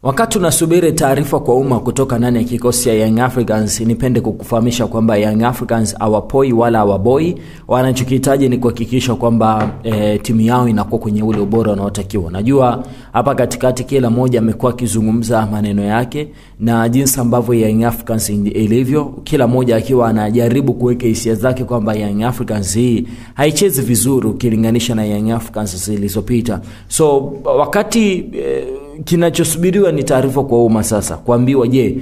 Wakati unasubiri taarifa kwa umma kutoka ndani ya kikosi ya Young Africans, nipende kukufahamisha kwamba Young Africans hawapoi wala hawaboi. Wanachokihitaji ni kuhakikisha kwamba timu yao inakuwa kwenye ule ubora unaotakiwa. Najua hapa katikati kila mmoja amekuwa akizungumza maneno yake na jinsi ambavyo Young Africans ilivyo, kila mmoja akiwa anajaribu kuweka hisia zake kwamba Young Africans hii haichezi vizuri ukilinganisha na Young Africans zilizopita. So wakati kinachosubiriwa ni taarifa kwa umma sasa kuambiwa je,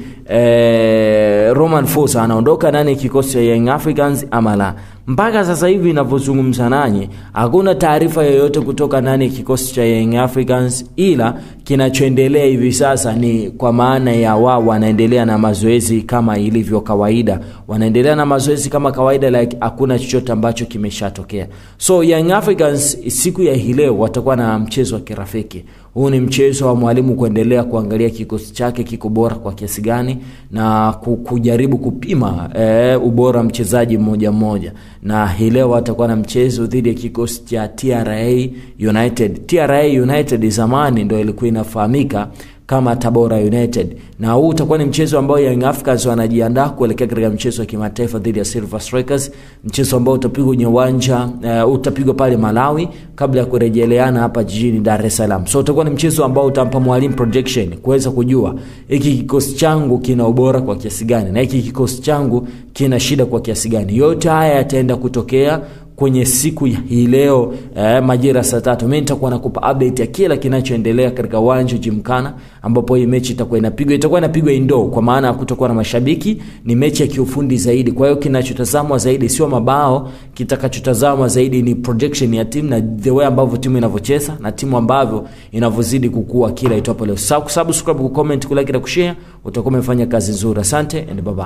Romain Folz anaondoka ndani kikosi cha Young Africans ama la. Mpaka sasa hivi ninavyozungumza nanyi hakuna taarifa yoyote kutoka ndani kikosi cha Young Africans, ila kinachoendelea hivi sasa ni kwa maana ya wao wanaendelea na mazoezi kama ilivyo kawaida. Wanaendelea na mazoezi kama kawaida, like hakuna chochote ambacho kimeshatokea. So Young Africans siku ya hii leo watakuwa na mchezo wa kirafiki. Huu ni mchezo wa mwalimu kuendelea kuangalia kikosi chake kiko bora kwa kiasi gani na kujaribu kupima ubora mchezaji mmoja mmoja. Na hii leo watakuwa na mchezo dhidi ya kikosi cha TRA United. TRA United zamani ndio ilikuwa inafahamika kama Tabora United. Na huu utakuwa ni mchezo ambao Young Africans wanajiandaa kuelekea katika mchezo wa kimataifa dhidi ya Silver Strikers, mchezo ambao utapigwa kwenye uwanja utapigwa pale Malawi kabla ya kurejeleana hapa jijini Dar es Salaam. So utakuwa ni mchezo ambao utampa mwalimu projection kuweza kujua hiki kikosi changu kina ubora kwa kiasi gani na hiki kikosi changu kina shida kwa kiasi gani. Yote haya yataenda kutokea kwenye siku hii leo majira saa 3. Mimi nitakuwa nakupa update ya kila kinachoendelea katika uwanja Jimkana, ambapo hii mechi itakuwa inapigwa indoor kwa maana kutakuwa na mashabiki. Ni mechi ya kiufundi zaidi. Kwa hiyo kinachotazamwa zaidi sio mabao, kitakachotazamwa zaidi ni projection ya timu na the way ambavyo timu inavyocheza na timu ambavyo inavyozidi kukua kila itwapo leo. Subscribe, comment, kulike na kushare, utakuwa umefanya kazi nzuri. Asante and bye bye.